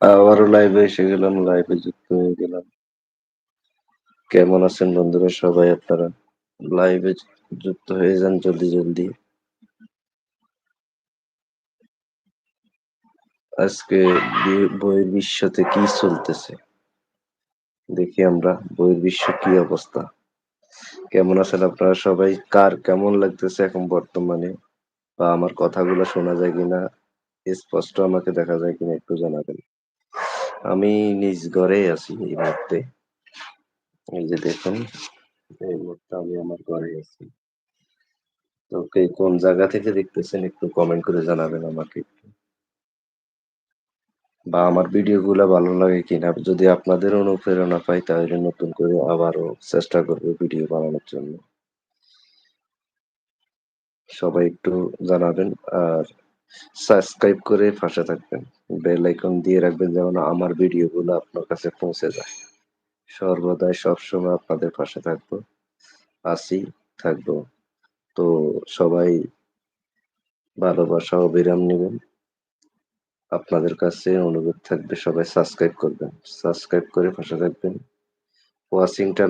আবারও লাইভে এসে গেলাম, লাইভে যুক্ত হয়ে গেলাম। কেমন আছেন বন্ধুরা সবাই আপনারা? লাইভে যুক্ত হয়ে যান জলদি, জলদি। আজকে বহির্বিশ্বতে কি চলতেছে? দেখি আমরা বহির্বিশ্ব কি অবস্থা। কেমন আছেন আপনারা সবাই? কার কেমন লাগতেছে এখন বর্তমানে? বা আমার কথাগুলো শোনা যায় কিনা? স্পষ্ট আমাকে দেখা যায় কিনা একটু জানাবেন। আমি নিজ ঘরেই আছি এই মুহূর্তে। এই যে দেখুন, এই মুহূর্তে আমি আমার ঘরেই আছি। তো কে কোন জায়গা থেকে দেখতেছেন একটু কমেন্ট করে জানাবেন আমাকে। বা আমার ভিডিওগুলা ভালো লাগে কিনা যদি আপনাদের অনুপ্রেরণা পাই তাহলে নতুন করে আবারও চেষ্টা করব ভিডিও বানানোর জন্য। সবাই একটু জানাবেন আর সাবস্ক্রাইব করে পাশে থাকবেন। বেল আইকন দিয়ে রাখবেন যেন আমার ভিডিওগুলো আপনার কাছে পৌঁছে যায়। সর্বদাই সবসময় আপনাদের পাশে থাকবো। আছি, থাকবো। তো সবাই ভালোবাসা ও বিরাম নিবেন। আপনাদের কাছে অনুরোধ থাকবে সবাই সাবস্ক্রাইব করবেন। সাবস্ক্রাইব করে পাশে থাকবেন। ওয়াচিংটা